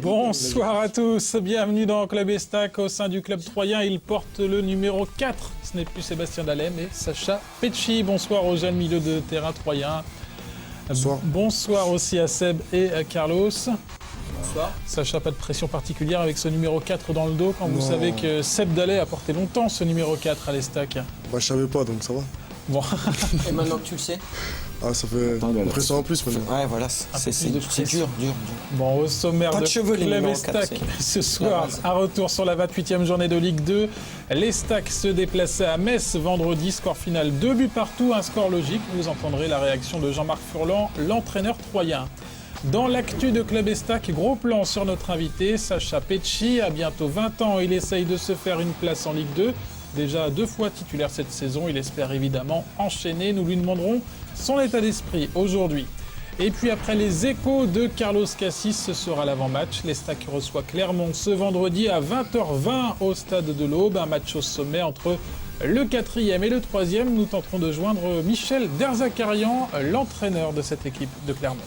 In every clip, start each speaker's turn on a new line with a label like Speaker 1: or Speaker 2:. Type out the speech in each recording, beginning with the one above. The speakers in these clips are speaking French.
Speaker 1: Bonsoir à tous, bienvenue dans Club Estac. Au sein du club troyen, il porte le numéro 4. Ce n'est plus Sébastien Dallet, mais Sacha Pecci. Bonsoir aux jeunes milieux de terrain troyens.
Speaker 2: Bonsoir.
Speaker 1: Bonsoir aussi à Seb et à Carlos.
Speaker 3: Bonsoir.
Speaker 1: Sacha, pas de pression particulière avec ce numéro 4 dans le dos quand vous savez que Seb Dallet a porté longtemps ce numéro 4 à l'Estac.
Speaker 2: Bah, je savais pas, donc ça va.
Speaker 1: Bon.
Speaker 3: Et maintenant que tu le sais?
Speaker 2: Ah, ça fait une pression en plus maintenant.
Speaker 3: Ouais, voilà, c'est dur.
Speaker 1: Bon, au sommaire
Speaker 3: Pas de cheveux, les
Speaker 1: Club
Speaker 3: numéros
Speaker 1: Estac
Speaker 3: 4,
Speaker 1: ce soir, un retour sur la 28e journée de Ligue 2. L'Estac se déplaçait à Metz vendredi, score final 2 buts partout, un score logique. Vous entendrez la réaction de Jean-Marc Furlan, l'entraîneur troyen. Dans l'actu de Club Estac, gros plan sur notre invité, Sacha Pecci. À bientôt 20 ans, il essaye de se faire une place en Ligue 2. Déjà 2 fois titulaire cette saison, il espère évidemment enchaîner. Nous lui demanderons son état d'esprit aujourd'hui. Et puis après les échos de Carlos Cassis, ce sera l'avant-match. L'Estac reçoit Clermont ce vendredi à 20h20 au stade de l'Aube. Un match au sommet entre le 4e et le 3e. Nous tenterons de joindre Michel Derzakarian, l'entraîneur de cette équipe de Clermont.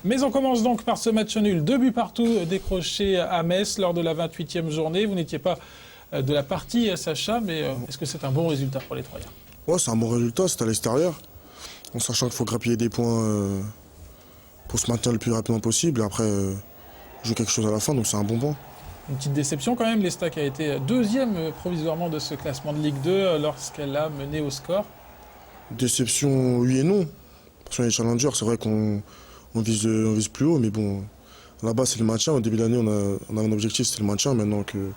Speaker 1: Mais on commence donc par ce match nul. 2 buts partout décrochés à Metz lors de la 28e journée. Vous n'étiez pas de la partie, Sacha, mais est-ce que c'est un bon résultat pour les Troyens?
Speaker 2: Ouais, c'est un bon résultat, c'est à l'extérieur. En sachant qu'il faut grappiller des points pour se maintenir le plus rapidement possible. Et après, jouer quelque chose à la fin, donc c'est un bon point.
Speaker 1: Une petite déception quand même, l'Estac a été deuxième provisoirement de ce classement de Ligue 2 lorsqu'elle a mené au score.
Speaker 2: Déception, oui et non. Parce qu'on est challenger, c'est vrai qu'on vise plus haut, mais bon, là-bas c'est le maintien. Au début de l'année, on a un objectif, c'était le maintien. Maintenant que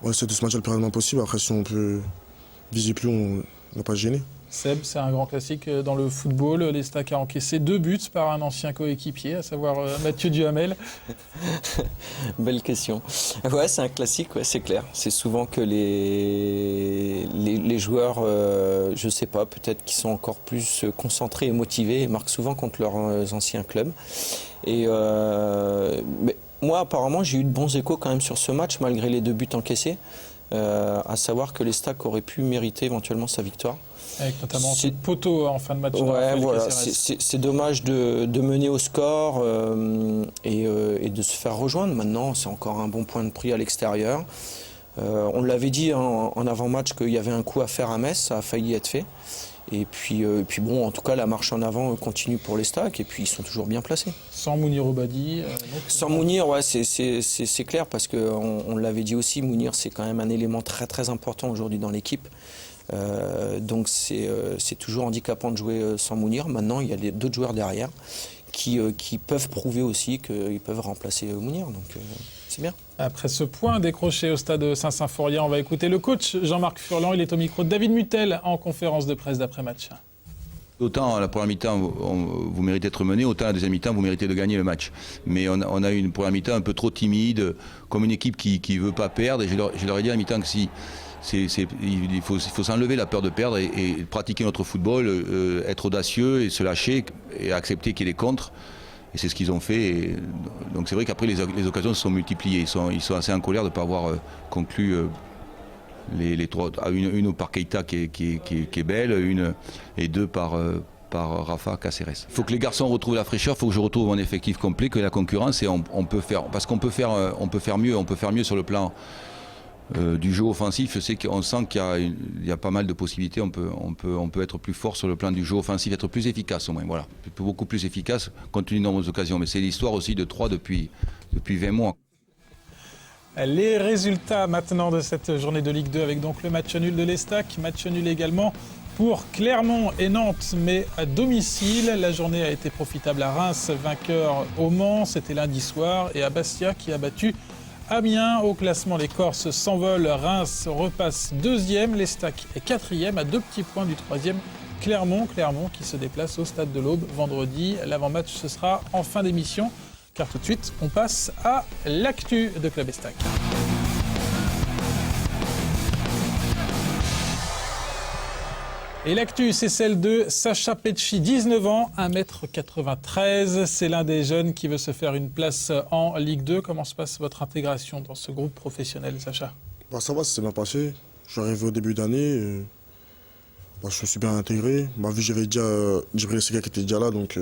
Speaker 2: on essaie de se maintenir le plus rapidement possible. Après, si on peut viser plus haut, on ne va pas se gêner.
Speaker 1: Seb, c'est un grand classique dans le football. L'Estac a encaissé 2 buts par un ancien coéquipier, à savoir Mathieu Duhamel.
Speaker 3: Belle question. Ouais, c'est un classique, ouais, c'est clair. C'est souvent que les joueurs, je sais pas, peut-être qu'ils sont encore plus concentrés et motivés et marquent souvent contre leurs anciens clubs. Et mais moi, apparemment, j'ai eu de bons échos quand même sur ce match, malgré les 2 buts encaissés. À savoir que l'Estac aurait pu mériter éventuellement sa victoire.
Speaker 1: Avec notamment ce poteau en fin de match.
Speaker 3: Ouais, voilà, c'est dommage de mener au score et de se faire rejoindre. Maintenant, c'est encore un bon point de prix à l'extérieur. On l'avait dit en avant-match qu'il y avait un coup à faire à Metz, ça a failli être fait. Et puis bon, en tout cas, la marche en avant continue pour l'Estac et puis ils sont toujours bien placés.
Speaker 1: Sans Mounir Obadi.
Speaker 3: Sans Mounir, ouais, c'est clair parce qu'on l'avait dit aussi, Mounir c'est quand même un élément très très important aujourd'hui dans l'équipe. Donc c'est toujours handicapant de jouer sans Mounir. Maintenant, il y a d'autres joueurs derrière qui peuvent prouver aussi qu'ils peuvent remplacer Mounir. Donc c'est bien.
Speaker 1: Après ce point décroché au stade Saint-Symphorien, on va écouter le coach Jean-Marc Furlan. Il est au micro de David Mutel en conférence de presse d'après-match.
Speaker 4: Autant la première mi-temps, vous méritez d'être mené, autant la deuxième mi-temps, vous méritez de gagner le match. Mais on a eu une première mi-temps un peu trop timide, comme une équipe qui ne veut pas perdre. Et je leur ai dit à la mi-temps que si... il faut s'enlever la peur de perdre et pratiquer notre football, être audacieux et se lâcher et accepter qu'il y ait des contres. Et c'est ce qu'ils ont fait. Et donc c'est vrai qu'après les occasions se sont multipliées. Ils sont assez en colère de ne pas avoir conclu les 3. Une par Keita qui est belle, une et 2 par Rafa Cáceres. Il faut que les garçons retrouvent la fraîcheur, il faut que je retrouve mon effectif complet, que la concurrence, et on peut faire, parce qu'on peut faire mieux sur le plan du jeu offensif. Je sais qu'on sent qu'il y a pas mal de possibilités. On peut être plus fort sur le plan du jeu offensif, être plus efficace au moins. Voilà, beaucoup plus efficace compte tenu de nombreuses occasions. Mais c'est l'histoire aussi de 3 depuis 20 mois.
Speaker 1: Les résultats maintenant de cette journée de Ligue 2 avec donc le match nul de l'Estac, match nul également pour Clermont et Nantes, mais à domicile. La journée a été profitable à Reims, vainqueur au Mans, c'était lundi soir, et à Bastia qui a battu Amiens. Au classement, les Corses s'envolent. Reims repasse 2e, l'Estac est 4e à 2 petits points du 3e. Clermont qui se déplace au stade de l'Aube vendredi. L'avant-match, ce sera en fin d'émission, car tout de suite, on passe à l'actu de Club Estac. Et l'actu, c'est celle de Sacha Pecci, 19 ans, 1m93. C'est l'un des jeunes qui veut se faire une place en Ligue 2. Comment se passe votre intégration dans ce groupe professionnel, Sacha?
Speaker 2: Ça va, ça s'est bien passé. Je suis arrivé au début d'année. Je me suis bien intégré. Vu que j'avais déjà Djibril Sega qui était déjà là, donc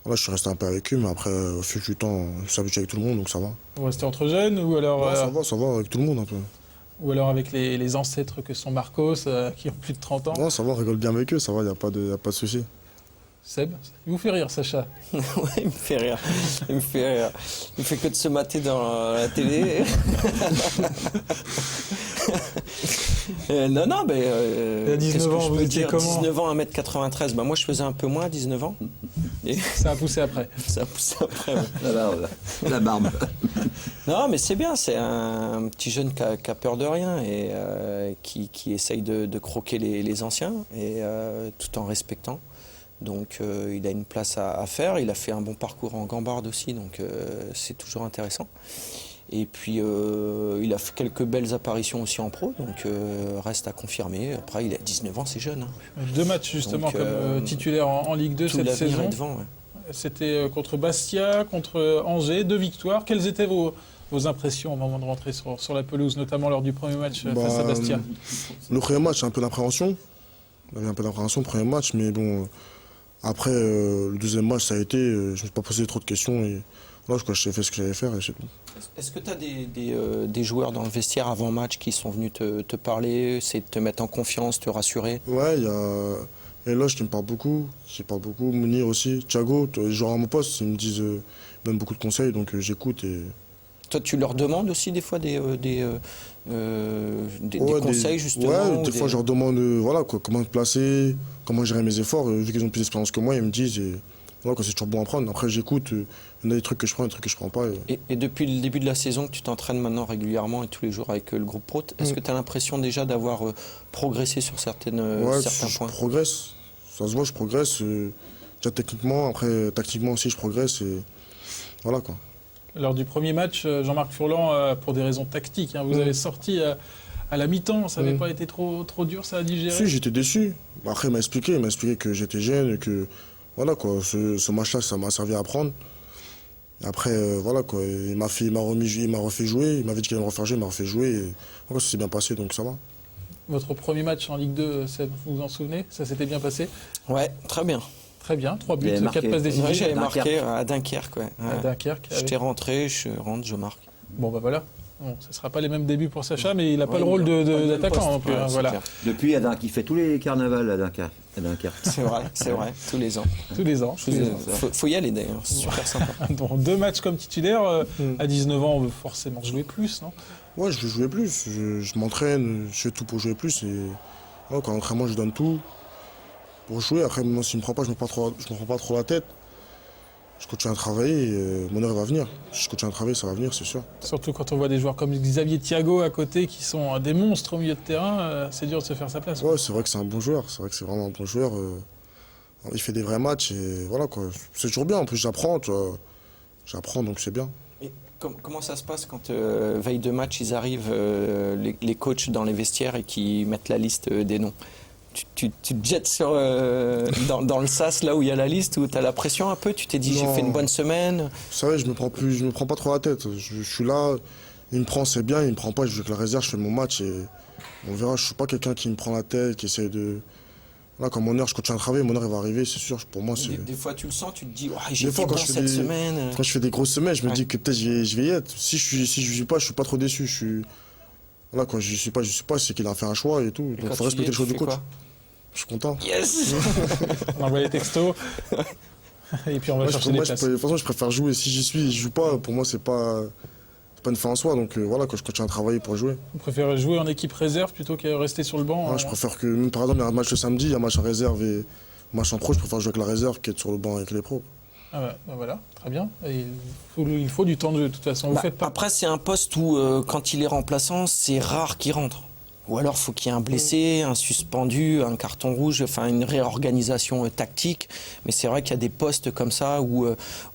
Speaker 2: Voilà, je suis resté un peu avec eux, mais après, au fil du temps, je suis habitué avec tout le monde, donc ça va.
Speaker 1: Vous restez entre jeunes ou alors,
Speaker 2: Ça va, avec tout le monde un peu.
Speaker 1: ou alors avec les ancêtres que sont Marcos, qui ont plus de 30 ans?
Speaker 2: Non, ça va, on rigole bien avec eux, ça va, il n'y a pas de souci.
Speaker 1: Seb, il vous fait rire, Sacha.
Speaker 3: Ouais, il me fait rire. Il me fait rire. Il fait que de se mater dans la télé. Non, mais.
Speaker 1: Et à 19 ans, vous étiez comment?
Speaker 3: 19 ans, 1m93. Bah, moi, je faisais un peu moins à 19 ans. Et
Speaker 1: Ça a poussé après.
Speaker 3: ça a poussé après. Ouais.
Speaker 5: La barbe.
Speaker 3: Non, mais c'est bien. C'est un petit jeune qui a peur de rien et qui essaye de croquer les anciens et tout en respectant. Donc il a une place à faire, il a fait un bon parcours en gambarde aussi, donc c'est toujours intéressant. Et puis il a fait quelques belles apparitions aussi en pro, donc reste à confirmer. Après il a 19 ans, c'est jeune. Hein.
Speaker 1: 2 matchs justement
Speaker 3: Donc,
Speaker 1: comme titulaire en Ligue 2
Speaker 3: Tout
Speaker 1: cette
Speaker 3: l'avenir
Speaker 1: saison.
Speaker 3: est devant. Ouais.
Speaker 1: C'était contre Bastia, contre Angers, 2 victoires. Quelles étaient vos impressions au moment de rentrer sur la pelouse, notamment lors du premier match face à Bastia?
Speaker 2: Le premier match, un peu d'appréhension. On avait un peu d'appréhension le premier match, mais bon, après, le deuxième match, ça a été, je ne me suis pas posé trop de questions. Et voilà, j'ai fait ce que j'avais faire et c'est tout.
Speaker 3: Est-ce que tu as des joueurs dans le vestiaire avant match qui sont venus te parler, c'est de te mettre en confiance, te rassurer?
Speaker 2: Ouais, il y a Eloge qui me parle beaucoup, Mounir aussi, Thiago, les joueurs à mon poste, ils me disent, ils me donnent beaucoup de conseils, donc j'écoute et...
Speaker 3: Toi, tu leur demandes aussi des fois des conseils, justement?
Speaker 2: Ouais, des fois je leur demande voilà, comment me placer, comment gérer mes efforts. Vu qu'ils ont plus d'expérience que moi, ils me disent, et voilà, c'est toujours bon à prendre. Après, j'écoute, il y en a des trucs que je prends, des trucs que je prends pas.
Speaker 3: Et depuis le début de la saison, que tu t'entraînes maintenant régulièrement et tous les jours avec le groupe pro, est-ce que tu as l'impression déjà d'avoir progressé sur certains points?
Speaker 2: Je progresse, ça se voit, je progresse. Déjà techniquement, après tactiquement aussi, je progresse. Et voilà quoi.
Speaker 1: Lors du premier match, Jean-Marc Furlan, pour des raisons tactiques, hein, vous avez sorti à la mi-temps. Ça n'avait pas été trop dur, ça, à digérer?
Speaker 2: Si, j'étais déçu. Après, il m'a expliqué que j'étais jeune et que voilà quoi, ce match-là, ça m'a servi à apprendre. Et après, voilà quoi, il m'a refait jouer, il m'avait dit qu'il allait me refaire jouer, il m'a refait jouer. Et voilà, ça s'est bien passé, donc ça va.
Speaker 1: Votre premier match en Ligue 2, vous vous en souvenez? Ça s'était bien passé?
Speaker 3: Ouais, très bien.
Speaker 1: Très bien, 3 buts,
Speaker 5: Il avait
Speaker 1: 4
Speaker 5: marqué.
Speaker 1: passes décisives.
Speaker 3: Ouais, j'avais marqué à Dunkerque. Ouais.
Speaker 1: À Dunkerque.
Speaker 3: J'étais rentré, je rentre, je marque.
Speaker 1: Bon, bah voilà. Bon, ce ne sera pas les mêmes débuts pour Sacha, mais il n'a pas
Speaker 3: Ouais,
Speaker 1: le rôle
Speaker 3: pas le même
Speaker 1: d'attaquant
Speaker 3: poste.
Speaker 1: non plus.
Speaker 3: Ouais,
Speaker 1: Hein,
Speaker 3: c'est
Speaker 1: voilà.
Speaker 3: clair.
Speaker 5: Depuis, il fait tous les carnavals à Dunkerque.
Speaker 3: C'est vrai, tous les ans.
Speaker 1: Tous les ans.
Speaker 3: Faut y aller d'ailleurs, c'est super sympa.
Speaker 1: Donc, 2 matchs comme titulaire, à 19 ans, on veut forcément jouer plus, non?
Speaker 2: Ouais, je veux jouer plus. Je m'entraîne, je fais tout pour jouer plus. Et voilà, quand l'entraînement, je donne tout pour jouer. Après, moi, s'il ne me prend pas, je ne me prends pas trop la tête. Je continue à travailler et mon heure va venir. Si je continue à travailler, ça va venir, c'est sûr.
Speaker 1: Surtout quand on voit des joueurs comme Xavier Thiago à côté qui sont des monstres au milieu de terrain, c'est dur de se faire sa place.
Speaker 2: Ouais, c'est vrai que c'est un bon joueur. C'est vrai que c'est vraiment un bon joueur. Il fait des vrais matchs et voilà quoi. C'est toujours bien. En plus, j'apprends, tu vois. J'apprends, donc c'est bien.
Speaker 3: Et comment ça se passe quand, veille de match, ils arrivent, les coachs dans les vestiaires et qui mettent la liste des noms? Tu te jettes dans le sas là où il y a la liste, où tu as la pression un peu? Tu t'es dit, j'ai
Speaker 2: Non.
Speaker 3: fait une bonne semaine?
Speaker 2: C'est vrai, je me prends pas trop la tête. Je suis là, il me prend, c'est bien. Il me prend pas, je joue avec la réserve, je fais mon match et on verra. Je suis pas quelqu'un qui me prend la tête, qui essaie de... Là, quand mon heure, je continue à travailler, mon heure elle va arriver, c'est sûr. Pour moi, c'est...
Speaker 3: Des fois, tu le sens, tu te dis, oh, j'ai
Speaker 2: Des
Speaker 3: été
Speaker 2: fois,
Speaker 3: bon
Speaker 2: quand je fais
Speaker 3: cette
Speaker 2: des-
Speaker 3: semaine.
Speaker 2: Quand je fais des grosses semaines, je me
Speaker 3: Ouais.
Speaker 2: dis que peut-être je vais y être. Si je joue pas, je suis pas trop déçu. Voilà, quand je suis pas, c'est qu'il a fait un choix et tout.
Speaker 3: Et
Speaker 2: Donc
Speaker 3: quand
Speaker 2: faut
Speaker 3: tu y
Speaker 2: respecter
Speaker 3: es,
Speaker 2: le choix
Speaker 3: tu
Speaker 2: du
Speaker 3: fais
Speaker 2: coach.
Speaker 3: quoi?
Speaker 2: Je suis content.
Speaker 3: Yes.
Speaker 1: On envoie les textos. Et puis on va
Speaker 2: Moi,
Speaker 1: chercher les places.
Speaker 2: de toute façon, je préfère jouer. Si j'y suis et je joue pas, pour moi, c'est pas une fin en soi. Donc voilà, quand je continue à travailler pour jouer.
Speaker 1: Vous préférez jouer en équipe réserve plutôt que rester sur le banc?
Speaker 2: Ouais, je préfère que, même, par exemple, il y a un match le samedi, il y a un match en réserve et un match en pro, je préfère jouer avec la réserve qu'être sur le banc avec les pros.
Speaker 1: Ah bah voilà, très bien. Et il faut du temps de jeu, de toute façon. Vous faites pas.
Speaker 3: Après, c'est un poste où, quand il est remplaçant, c'est rare qu'il rentre. Ou alors, faut qu'il y ait un blessé, un suspendu, un carton rouge, enfin une réorganisation tactique. Mais c'est vrai qu'il y a des postes comme ça où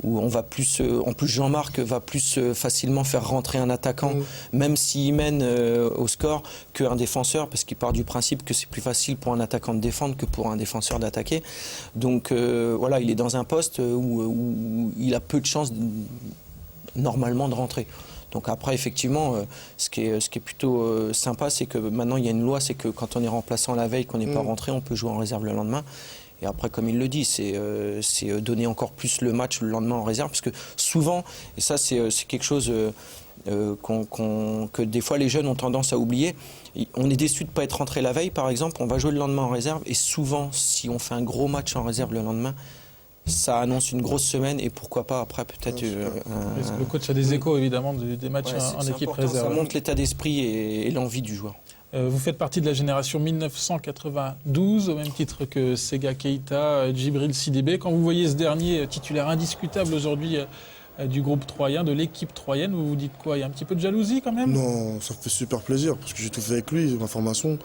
Speaker 3: on va plus. En plus, Jean-Marc va plus facilement faire rentrer un attaquant, même s'il mène au score, qu'un défenseur, parce qu'il part du principe que c'est plus facile pour un attaquant de défendre que pour un défenseur d'attaquer. Donc voilà, il est dans un poste où il a peu de chances normalement de rentrer. Donc après, effectivement, ce qui est plutôt sympa, c'est que maintenant, il y a une loi, c'est que quand on est remplaçant la veille, qu'on n'est pas rentré, on peut jouer en réserve le lendemain. Et après, comme il le dit, c'est donner encore plus le match le lendemain en réserve, parce que souvent, et ça c'est quelque chose que des fois les jeunes ont tendance à oublier, on est déçu de ne pas être rentré la veille, par exemple, on va jouer le lendemain en réserve, et souvent, si on fait un gros match en réserve le lendemain, ça annonce une grosse semaine, et pourquoi pas après peut-être...
Speaker 1: Le coach a des échos évidemment des matchs en équipe
Speaker 3: important,
Speaker 1: réserve.
Speaker 3: ça montre l'état d'esprit et l'envie du joueur.
Speaker 1: Vous faites partie de la génération 1992, au même titre que Sega Keita, Djibril Sidibé. Quand vous voyez ce dernier titulaire indiscutable aujourd'hui du groupe troyen, de l'équipe troyenne, vous vous dites quoi? Il y a un petit peu de jalousie quand même?
Speaker 2: Non, ça me fait super plaisir parce que j'ai tout fait avec lui, ma formation.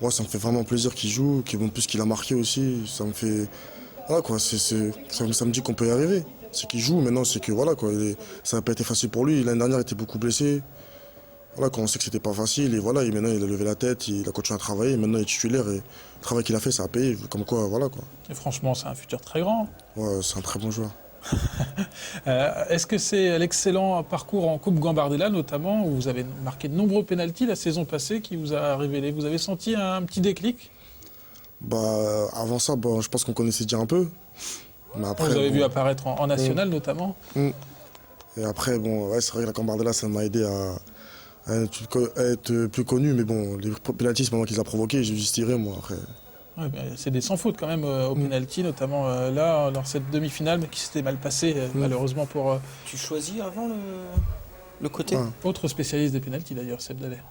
Speaker 2: Ouais, ça me fait vraiment plaisir qu'il joue, en plus qu'il a marqué aussi. Ça me fait. Voilà quoi, ça me dit qu'on peut y arriver. C'est qu'il joue, maintenant c'est que voilà quoi, ça n'a pas été facile pour lui. L'année dernière il était beaucoup blessé. Voilà, quand on sait que c'était pas facile, et voilà, maintenant il a levé la tête, il a continué à travailler, maintenant il est titulaire et le travail qu'il a fait, ça a payé, comme quoi, voilà quoi.
Speaker 1: Et franchement, c'est un futur très grand.
Speaker 2: Ouais, c'est un très bon joueur.
Speaker 1: Est-ce que c'est l'excellent parcours en Coupe Gambardella, notamment, où vous avez marqué de nombreux pénaltys la saison passée, qui vous a révélé? Vous avez senti un petit déclic?
Speaker 2: Avant ça, je pense qu'on connaissait déjà un peu. Mais après,
Speaker 1: vous avez vu apparaître en national, notamment.
Speaker 2: Et après, ouais, c'est vrai que la Gambardella, ça m'a aidé à être plus connu, mais bon, les pénaltys, pendant qu'ils a provoqué, j'ai juste tiré, moi, après.
Speaker 1: Ouais, c'est des sans faute quand même au pénalty, notamment là, dans cette demi-finale, mais qui s'était mal passée, malheureusement pour...
Speaker 3: Tu choisis avant le côté?
Speaker 1: Autre spécialiste des pénaltys d'ailleurs, Seb Dallet.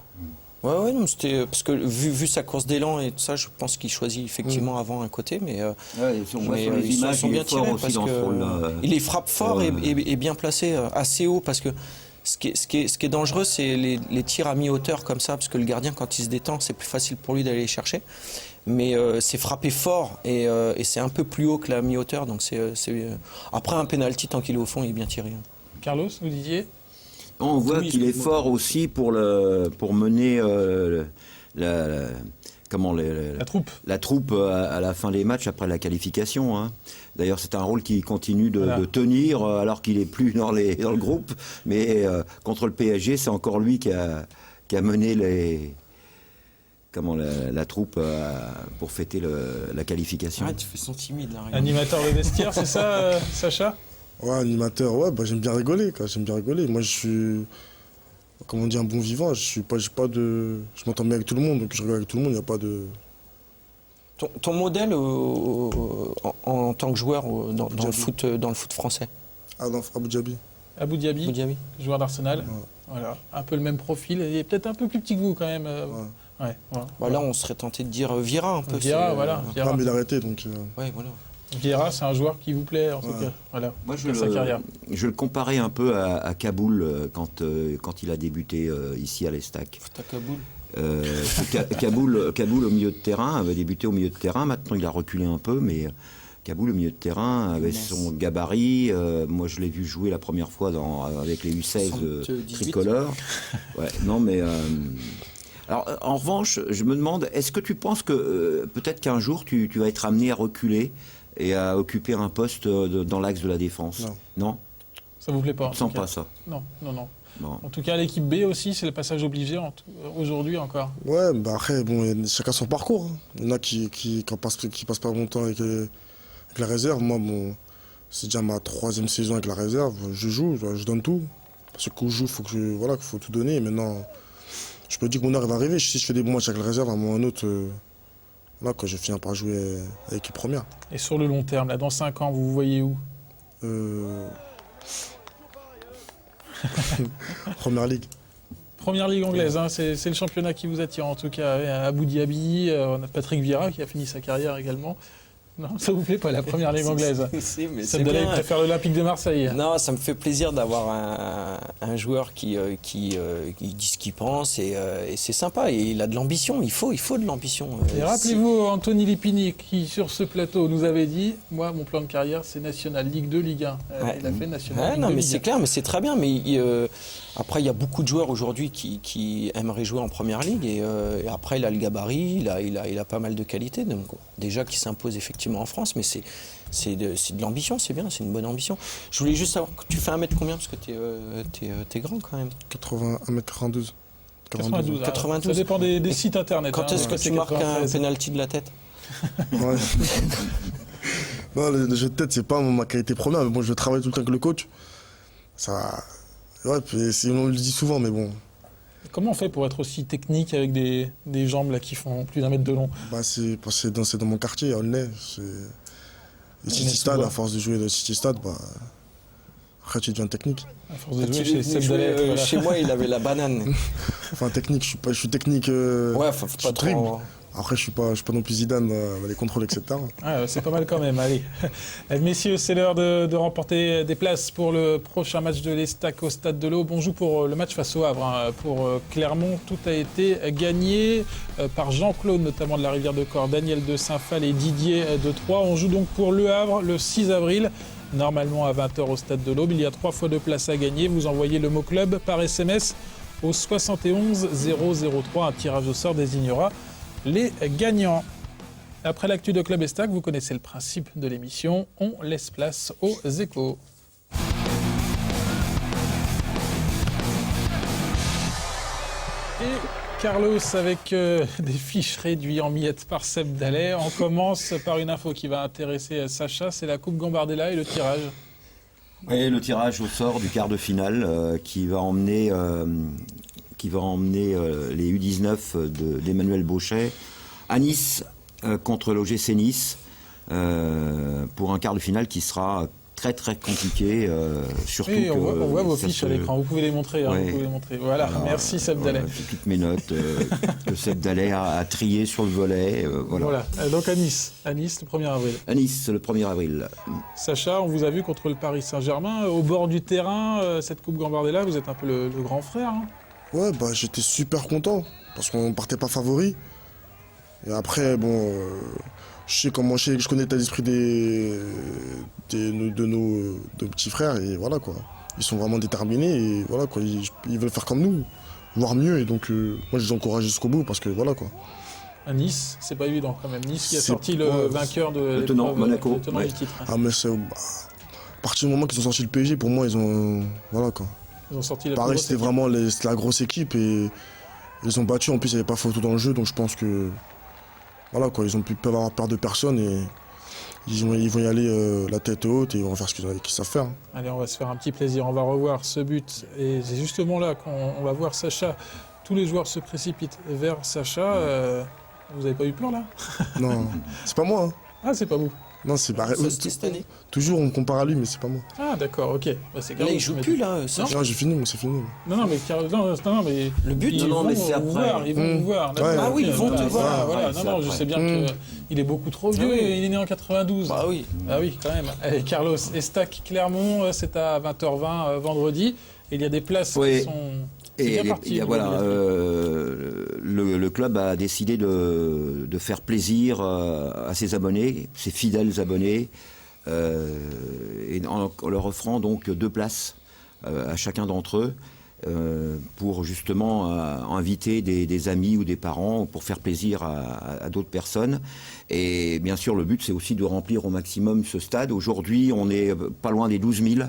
Speaker 3: Ouais, non, c'était parce que vu sa course d'élan et tout ça, je pense qu'il choisit effectivement avant un côté, mais
Speaker 5: Si on voit sur les images,
Speaker 3: sont
Speaker 5: il
Speaker 3: bien
Speaker 5: est fort
Speaker 3: tirés
Speaker 5: aussi
Speaker 3: parce
Speaker 5: dans ce rôle-là.
Speaker 3: il les frappe fort et bien placé, assez haut, parce que ce qui est dangereux, c'est les tirs à mi-hauteur comme ça, parce que le gardien, quand il se détend, c'est plus facile pour lui d'aller les chercher. Mais c'est frappé fort et c'est un peu plus haut que la mi-hauteur, donc après un penalty, tant qu'il est au fond, il est bien tiré.
Speaker 1: Carlos, vous disiez?
Speaker 5: On voit qu'il est fort aussi pour mener la troupe à la fin des matchs après la qualification. Hein. D'ailleurs, c'est un rôle qu'il continue de tenir alors qu'il n'est plus dans le groupe. Mais contre le PSG, c'est encore lui qui a mené la troupe pour fêter la qualification.
Speaker 3: Ah, tu fais son timide là.
Speaker 1: Animateur de vestiaire, c'est ça, Sacha?
Speaker 2: Ouais, animateur, ouais, j'aime bien rigoler, quoi. J'aime bien rigoler. Moi, je suis, comme on dit, un bon vivant. Je m'entends bien avec tout le monde, donc je rigole avec tout le monde. Il n'y a pas de.
Speaker 3: Ton modèle en tant que joueur dans le foot français?
Speaker 2: Dans Abu Dhabi.
Speaker 1: Abu Dhabi, joueur d'Arsenal.
Speaker 2: Ouais.
Speaker 1: Voilà, un peu le même profil. Il est peut-être un peu plus petit que vous quand même. Ouais, voilà.
Speaker 3: Là, on serait tenté de dire Vieira un peu.
Speaker 1: Vieira, voilà. Vieira.
Speaker 2: Non, mais il a arrêté, donc.
Speaker 3: Ouais, voilà.
Speaker 1: Vieira, c'est un joueur qui vous plaît, en tout cas. Voilà,
Speaker 5: moi,
Speaker 1: sa carrière.
Speaker 5: Je le comparais un peu à Kaboul quand il a débuté ici à l'Estac. Kaboul au milieu de terrain, avait débuté au milieu de terrain. Maintenant, il a reculé un peu, mais Kaboul au milieu de terrain avait son gabarit. Moi, je l'ai vu jouer la première fois avec les U16 tricolores. Ouais, non, mais... Alors, en revanche, je me demande, est-ce que tu penses que peut-être qu'un jour, tu vas être amené à reculer et à occuper un poste dans l'axe de la défense? Non.
Speaker 1: Ça vous plaît pas?
Speaker 5: Tu ne sens pas ça?
Speaker 1: Non.
Speaker 5: Bon.
Speaker 1: En tout cas, l'équipe B aussi, c'est le passage obligé aujourd'hui encore.
Speaker 2: Ouais, après, chacun son parcours. Hein. Il y en a qui passent pas longtemps avec la réserve. Moi, c'est déjà ma 3e saison avec la réserve. Je joue, je donne tout. Parce que quand je joue, il faut tout donner. Et maintenant, je peux dire que mon heure va arriver. Si je fais des bons matchs avec la réserve, à un moment ou à un autre, quand je finis par jouer à l'équipe première.
Speaker 1: Et sur le long terme, là, dans 5 ans, vous vous voyez où?
Speaker 2: Première ligue.
Speaker 1: Première ligue anglaise, hein, c'est le championnat qui vous attire en tout cas. À Abu Dhabi, on a Patrick Vieira qui a fini sa carrière également. Non, ça vous plaît pas la première ligue anglaise? Ça me donne préfère l'Olympique de Marseille.
Speaker 3: Non, ça me fait plaisir d'avoir un joueur qui dit ce qu'il pense et c'est sympa. Et il a de l'ambition, il faut de l'ambition.
Speaker 1: Et rappelez-vous Anthony Lipini qui sur ce plateau nous avait dit, moi mon plan de carrière c'est National, Ligue 2, Ligue 1. Il a fait National.
Speaker 3: Non, mais c'est clair, mais c'est très bien. Mais après, il y a beaucoup de joueurs aujourd'hui qui aimeraient jouer en première ligue et après il a le gabarit, il a pas mal de qualités. Donc déjà qui s'impose effectivement en France, mais c'est de l'ambition, c'est bien, c'est une bonne ambition. Je voulais juste savoir, tu fais 1m combien, parce que t'es grand quand même.
Speaker 2: 1m92.
Speaker 1: 92. Ça dépend des sites internet.
Speaker 3: Quand est-ce que tu marques un penalty de la tête?
Speaker 2: Ouais. Non, le jeu de tête, c'est pas ma qualité première, mais bon, je travaille tout le temps avec le coach. Ça. Ouais, puis on le dit souvent, mais bon.
Speaker 1: Comment on fait pour être aussi technique avec des jambes là, qui font plus d'1 mètre de long?
Speaker 2: C'est dans mon quartier, à Aulnay. Le City Stade, à force de jouer le City Stade, après tu deviens technique.
Speaker 1: À force de jouer chez Seb Dallet, voilà.
Speaker 3: Chez moi, il avait la banane.
Speaker 2: Enfin, technique, je suis technique.
Speaker 3: Ouais, faut
Speaker 2: je
Speaker 3: pas
Speaker 2: dribble.
Speaker 3: trop.
Speaker 2: Après, je suis pas non plus Zidane dans les contrôles, etc.
Speaker 1: Ouais, c'est pas mal quand même, allez. Messieurs, c'est l'heure de remporter des places pour le prochain match de l'Estac au Stade de l'Aube. On joue pour le match face au Havre. Hein. Pour Clermont, tout a été gagné par Jean-Claude, notamment de la Rivière-de-Corps, Daniel de Saint-Phal et Didier de Troyes. On joue donc pour Le Havre le 6 avril, normalement à 20h au Stade de l'Aube. Il y a 3 fois de places à gagner. Vous envoyez le mot club par SMS au 71 003. Un tirage au sort désignera les gagnants. Après l'actu de Club Estac, vous connaissez le principe de l'émission. On laisse place aux échos. Et Carlos avec des fiches réduites en miettes par Seb Dallet. On commence par une info qui va intéresser Sacha, c'est la Coupe Gambardella et le tirage.
Speaker 5: Oui, le tirage au sort du quart de finale qui va emmener les U19 d'Emmanuel Bauchet à Nice contre l'OGC Nice pour un quart de finale qui sera très très compliqué. Surtout
Speaker 1: oui, on
Speaker 5: que
Speaker 1: voit vos fiches à l'écran, vous pouvez les montrer.
Speaker 5: Ouais.
Speaker 1: Vous pouvez les montrer. Voilà, merci Seb Dallet.
Speaker 5: J'ai toutes mes notes que Seb Dallet a triées sur le volet.
Speaker 1: Voilà, donc à Nice le 1er avril.
Speaker 5: À Nice, le 1er avril.
Speaker 1: Sacha, on vous a vu contre le Paris Saint-Germain, au bord du terrain, cette Coupe Gambardella, vous êtes un peu le grand frère. Hein.
Speaker 2: Ouais, j'étais super content parce qu'on partait pas favori. Et après, je connais l'état d'esprit de nos petits frères et voilà quoi. Ils sont vraiment déterminés et voilà quoi. Ils veulent faire comme nous, voire mieux. Et donc, moi, je les encourage jusqu'au bout parce que voilà quoi.
Speaker 1: À Nice, c'est pas évident quand même. Nice qui a
Speaker 2: C'est
Speaker 1: sorti le vainqueur de
Speaker 5: le tenant, Monaco.
Speaker 1: le tenant
Speaker 5: Ouais.
Speaker 1: du titre.
Speaker 2: Ah, mais c'est à partir du moment qu'ils ont sorti le PSG, pour moi, ils ont. Voilà quoi.
Speaker 1: Ils ont sorti la
Speaker 2: Pareil,
Speaker 1: plus grosse
Speaker 2: c'était
Speaker 1: équipe.
Speaker 2: vraiment c'était la grosse équipe et ils ont battu. En plus, il n'y avait pas photo dans le jeu, donc je pense que. Voilà quoi, ils peuvent avoir peur de personne et ils vont y aller la tête haute et ils vont faire ce qu'ils savent faire.
Speaker 1: Allez, on va se faire un petit plaisir. On va revoir ce but. Et c'est justement là qu'on va voir Sacha. Tous les joueurs se précipitent vers Sacha. Vous n'avez pas eu peur là?
Speaker 2: Non, c'est pas moi. Hein.
Speaker 1: Ah, c'est pas vous.
Speaker 2: Non, c'est
Speaker 3: Ça, c'était cette année.
Speaker 2: toujours on me compare à lui, mais c'est pas moi.
Speaker 1: Ah, d'accord, ok. Bah, c'est
Speaker 3: Là,
Speaker 1: Carlos
Speaker 3: il
Speaker 1: qui
Speaker 3: joue
Speaker 1: m'a
Speaker 3: plus
Speaker 1: dit.
Speaker 3: là. Ça.
Speaker 2: Non, j'ai fini, c'est fini.
Speaker 1: Non, mais mais
Speaker 3: Le but,
Speaker 1: ils
Speaker 5: non, mais
Speaker 1: vont
Speaker 5: c'est
Speaker 1: vous
Speaker 5: après.
Speaker 1: voir, ils vont vous voir.
Speaker 2: Ouais.
Speaker 3: Ah oui, ils vont te
Speaker 1: Voilà,
Speaker 3: voir.
Speaker 1: Voilà,
Speaker 5: Ouais,
Speaker 1: non,
Speaker 5: c'est
Speaker 1: non, je
Speaker 5: après.
Speaker 1: sais bien qu'il est beaucoup trop vieux
Speaker 3: Ah oui.
Speaker 1: et il est né en 92.
Speaker 3: Bah oui.
Speaker 1: Ah oui, quand même. Allez, Carlos, Estac Clermont, c'est à 20h20 vendredi. Et il y a des places
Speaker 5: Oui.
Speaker 1: qui sont. C'est
Speaker 5: Et
Speaker 1: bien parti.
Speaker 5: le club a décidé de faire plaisir à ses abonnés, ses fidèles abonnés, et en leur offrant donc 2 places à chacun d'entre eux pour justement inviter des amis ou des parents pour faire plaisir à d'autres personnes. Et bien sûr, le but, c'est aussi de remplir au maximum ce stade. Aujourd'hui, on est pas loin des 12 000.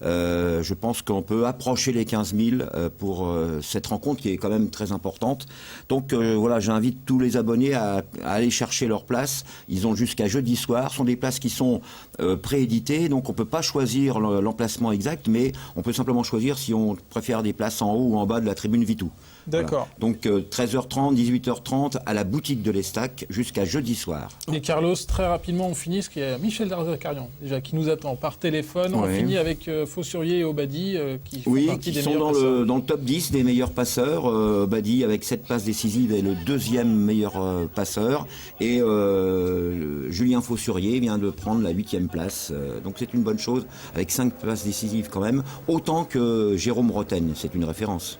Speaker 5: Je pense qu'on peut approcher les 15 000 pour cette rencontre qui est quand même très importante. Donc voilà, j'invite tous les abonnés à aller chercher leur place. Ils ont jusqu'à jeudi soir. Ce sont des places qui sont prééditées, donc on ne peut pas choisir l'emplacement exact, mais on peut simplement choisir si on préfère des places en haut ou en bas de la tribune Vitou.
Speaker 1: D'accord.
Speaker 5: Voilà. Donc 13h30, 18h30 à la boutique de l'Estac jusqu'à jeudi soir.
Speaker 1: Et Carlos, très rapidement, on finit, parce qu'il y a Michel Darzacarian, déjà, qui nous attend par téléphone. On
Speaker 5: Ouais.
Speaker 1: finit avec Faussurier et Obadi, qui font
Speaker 5: Oui,
Speaker 1: partie
Speaker 5: qui
Speaker 1: des
Speaker 5: sont
Speaker 1: meilleurs
Speaker 5: dans
Speaker 1: passeurs.
Speaker 5: le top 10 des meilleurs passeurs. Badi avec 7 passes décisives est le 2e meilleur passeur. Et Julien Faussurier vient de prendre la 8e place. Donc c'est une bonne chose, avec 5 passes décisives quand même. Autant que Jérôme Roten, c'est une référence.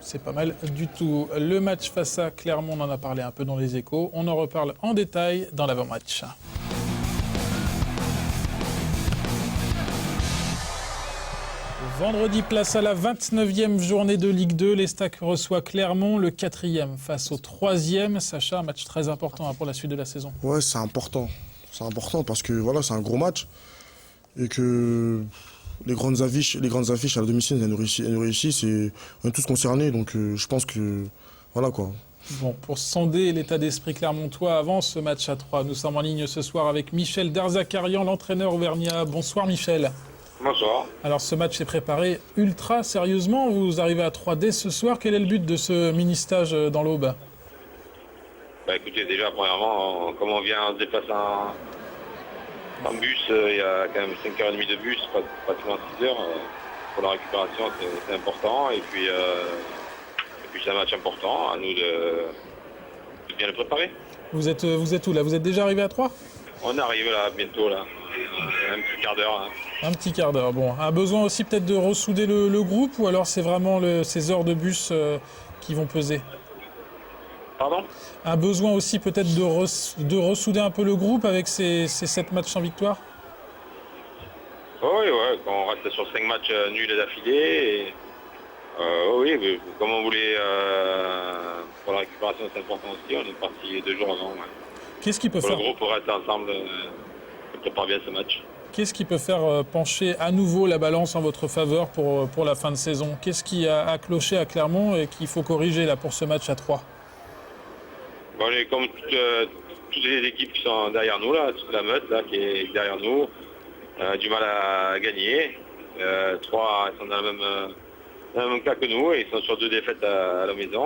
Speaker 1: C'est pas mal du tout. Le match face à Clermont, on en a parlé un peu dans les échos. On en reparle en détail dans l'avant-match. Vendredi, place à la 29e journée de Ligue 2. L'Estac reçoit Clermont, le 4e face au 3e. Sacha, un match très important pour la suite de la saison.
Speaker 2: Ouais, c'est important. C'est important parce que voilà, c'est un gros match et que les grandes affiches à la domicile, elles nous réussissent et on est tous concernés. Donc je pense que voilà quoi,
Speaker 1: Bon, pour sonder l'état d'esprit clermontois avant ce match à 3, nous sommes en ligne ce soir avec Michel Derzakarian, l'entraîneur auvergnat. Bonsoir Michel.
Speaker 6: Bonsoir.
Speaker 1: Alors ce match est préparé ultra sérieusement, vous arrivez à 3 dès ce soir. Quel est le but de ce mini-stage dans l'Aube?
Speaker 6: Bah écoutez, déjà premièrement, comme on vient se déplacer en bus, il y a quand même 5h30 de bus, pratiquement 6 heures. Pour la récupération, c'est important. Et puis c'est un match important, à nous de bien le préparer.
Speaker 1: Vous êtes où là? Vous êtes déjà arrivé à 3?
Speaker 6: On arrive là, bientôt là. Un petit quart d'heure. Hein.
Speaker 1: Un petit quart d'heure. Bon, un besoin aussi peut-être de ressouder le groupe, ou alors c'est vraiment ces heures de bus qui vont peser?
Speaker 6: Pardon?
Speaker 1: Un besoin aussi peut-être de ressouder un peu le groupe avec ces 7 matchs sans victoire?
Speaker 6: Oui, on reste sur 5 matchs nuls d'affilée. Oui, mais comme on voulait, pour la récupération c'est important aussi, on est parti 2 jours avant. Ouais.
Speaker 1: Qu'est-ce qui peut
Speaker 6: Pour
Speaker 1: faire...
Speaker 6: le groupe, on reste ensemble, on prépare bien ce match.
Speaker 1: Qu'est-ce qui peut faire pencher à nouveau la balance en votre faveur pour la fin de saison? Qu'est-ce qui a cloché à Clermont et qu'il faut corriger là pour ce match à 3?
Speaker 6: Bon, on est comme toutes les équipes qui sont derrière nous, là, toute la meute là, qui est derrière nous. On a du mal à gagner. 3 ils sont dans le même cas que nous, et ils sont sur 2 défaites à la maison.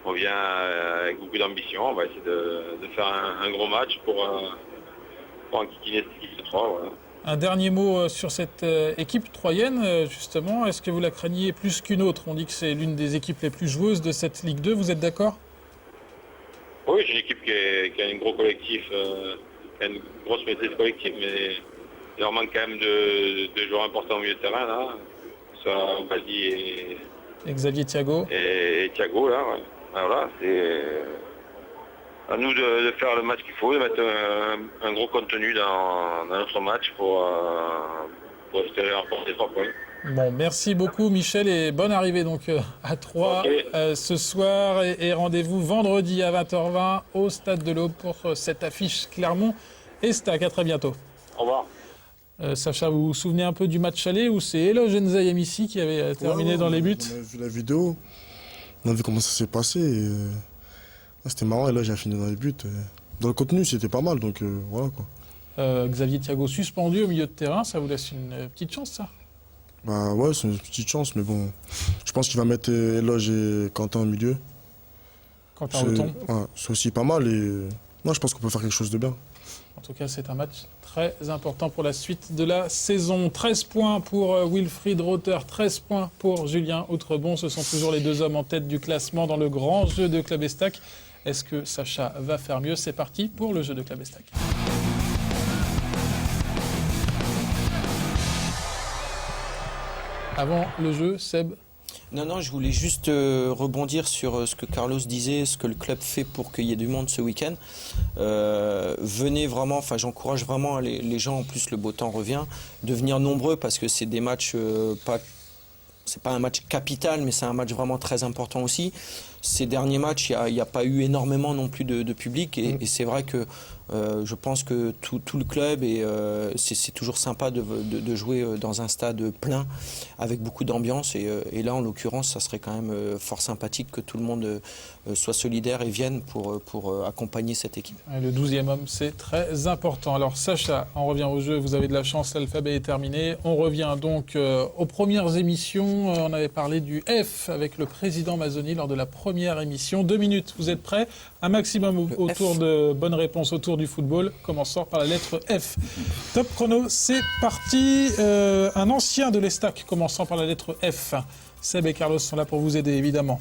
Speaker 6: On vient avec beaucoup d'ambition, on va essayer de faire un gros match pour enquiquiner cette équipe de 3. Voilà.
Speaker 1: Un dernier mot sur cette équipe troyenne, justement. Est-ce que vous la craignez plus qu'une autre? On dit que c'est l'une des équipes les plus joueuses de cette Ligue 2, vous êtes d'accord?
Speaker 6: Oui, c'est une équipe qui a un gros collectif, qui a une grosse maîtrise collective, mais il leur manque quand même de joueurs importants au milieu de terrain, là. Soit Badi et
Speaker 1: Xavier Thiago.
Speaker 6: Et Thiago, là, ouais. Voilà, c'est à nous de faire le match qu'il faut, de mettre un gros contenu dans notre match pour espérer remporter 3 points.
Speaker 1: Bon, merci beaucoup Michel et bonne arrivée donc à 3 ce soir et rendez-vous vendredi à 20h20 au Stade de l'Aube pour cette affiche Clermont-Estac. À très bientôt.
Speaker 6: Au revoir.
Speaker 1: Sacha, vous vous souvenez un peu du match aller où c'est Eloge Nzayem ici qui avait terminé dans les buts?
Speaker 2: On a vu la vidéo, on a vu comment ça s'est passé. C'était marrant, et là j'ai fini dans les buts. Dans le contenu, c'était pas mal, donc voilà quoi.
Speaker 1: Xavier Thiago suspendu au milieu de terrain, ça vous laisse une petite chance ça?
Speaker 2: Bah ouais, c'est une petite chance, mais bon, je pense qu'il va mettre Eloge et Quentin au milieu.
Speaker 1: Quentin Auton.
Speaker 2: Ouais, c'est aussi pas mal, et moi je pense qu'on peut faire quelque chose de bien.
Speaker 1: En tout cas, c'est un match très important pour la suite de la saison. 13 points pour Wilfried Rother, 13 points pour Julien Outrebon. Ce sont toujours les 2 hommes en tête du classement dans le grand jeu de Club Estac. Est-ce que Sacha va faire mieux? C'est parti pour le jeu de Club Estac. Avant le jeu, Seb.
Speaker 3: Non, je voulais juste rebondir sur ce que Carlos disait, ce que le club fait pour qu'il y ait du monde ce week-end. Venez vraiment, enfin j'encourage vraiment les gens, en plus le beau temps revient, de venir nombreux parce que c'est des matchs, c'est pas un match capital, mais c'est un match vraiment très important aussi. Ces derniers matchs, il n'y a pas eu énormément non plus de public et c'est vrai que je pense que tout le club, et c'est toujours sympa de jouer dans un stade plein avec beaucoup d'ambiance et là en l'occurrence ça serait quand même fort sympathique que tout le monde soit solidaire et vienne pour accompagner cette équipe.
Speaker 1: Le 12e homme, c'est très important. Alors Sacha, on revient au jeu, vous avez de la chance, l'alphabet est terminé. On revient donc aux premières émissions. On avait parlé du F avec le président Mazzoni lors de la première émission. 2 minutes, vous êtes prêts? Un maximum autour de bonnes réponses autour du football, commençant par la lettre F. Top chrono, c'est parti. Un ancien de l'Estac, commençant par la lettre F. Seb et Carlos sont là pour vous aider, évidemment.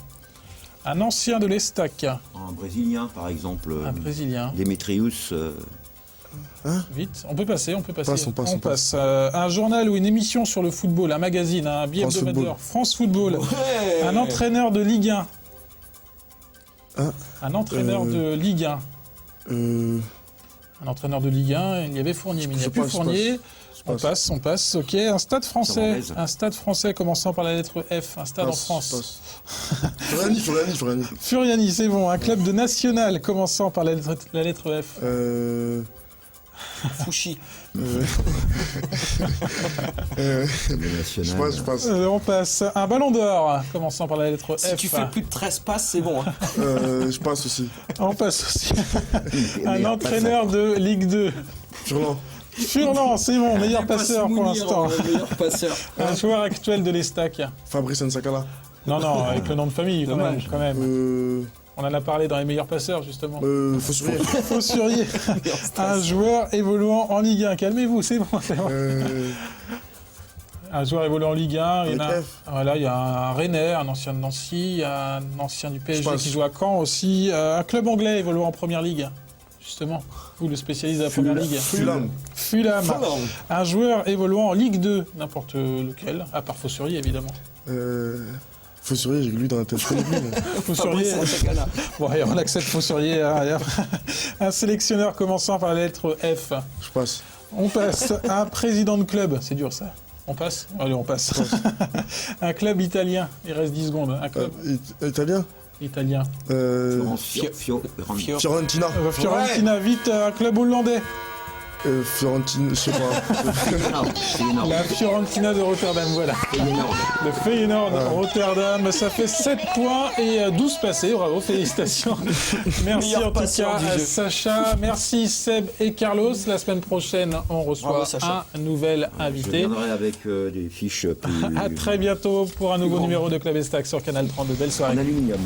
Speaker 1: Un ancien de l'Estac.
Speaker 5: Un Brésilien, par exemple.
Speaker 1: Un Brésilien.
Speaker 5: Démétrius.
Speaker 1: Vite, on peut passer.
Speaker 2: On passe.
Speaker 1: Un journal ou une émission sur le football, un magazine, un billet hebdomadaire. France Football. Ouais. Un entraîneur de Ligue 1. Un entraîneur de Ligue 1. Un entraîneur de Ligue 1, il y avait Fournier, mais il n'y a plus Fournier. On passe. Ok, un stade français. Un stade français commençant par la lettre F. Un stade en France.
Speaker 2: Furiani.
Speaker 1: Furiani, c'est bon. Un club de national commençant par la lettre F.
Speaker 3: Fouchi.
Speaker 2: Je passe.
Speaker 1: On passe. Un ballon d'or, commençant par la lettre F.
Speaker 3: Si tu fais plus de 13 passes, c'est bon. Hein.
Speaker 2: Je passe aussi.
Speaker 1: On passe aussi. Un entraîneur de Ligue 2. Furlan, c'est mon meilleur passeur pour l'instant.
Speaker 3: Meilleur passeur.
Speaker 1: Un joueur actuel de l'Estac.
Speaker 2: Fabrice Nsakala.
Speaker 1: Non, avec le nom de famille, quand même. On en a parlé dans les meilleurs passeurs, justement. Faussurier. Un joueur évoluant en Ligue 1. Calmez-vous, c'est bon. Un joueur évoluant en Ligue 1. Il y a un Rennais, un ancien de Nancy, un ancien du PSG qui joue à Caen aussi. Un club anglais évoluant en Première Ligue. Justement, vous le spécialiste de la Première Ligue. Fulham. Un joueur évoluant en Ligue 2, n'importe lequel, à part Faussurier évidemment.
Speaker 2: Faussurier, j'ai lu dans la tête.
Speaker 1: Faussurier. Bon, allez, on accepte Faussurier. Un sélectionneur commençant par la lettre F.
Speaker 2: Je passe.
Speaker 1: On passe. Un président de club, c'est dur ça. On passe. Allez, on passe. Un club italien, il reste 10 secondes. Un club
Speaker 2: italien.
Speaker 5: Fiorentina.
Speaker 1: Fiorentina, vite, un club hollandais.
Speaker 2: Fiorentina, je sais pas.
Speaker 1: La Fiorentina de Rotterdam, voilà. Le Feyenoord Rotterdam, ça fait 7 points et 12 passés, bravo, félicitations. Merci en tout cas à Sacha, merci Seb et Carlos. La semaine prochaine, on reçoit un nouvel invité.
Speaker 5: Je viendrai avec des fiches plus...
Speaker 1: À très bientôt pour un nouveau numéro de Club Estac sur Canal 32. Belle soirée.
Speaker 5: En aluminium.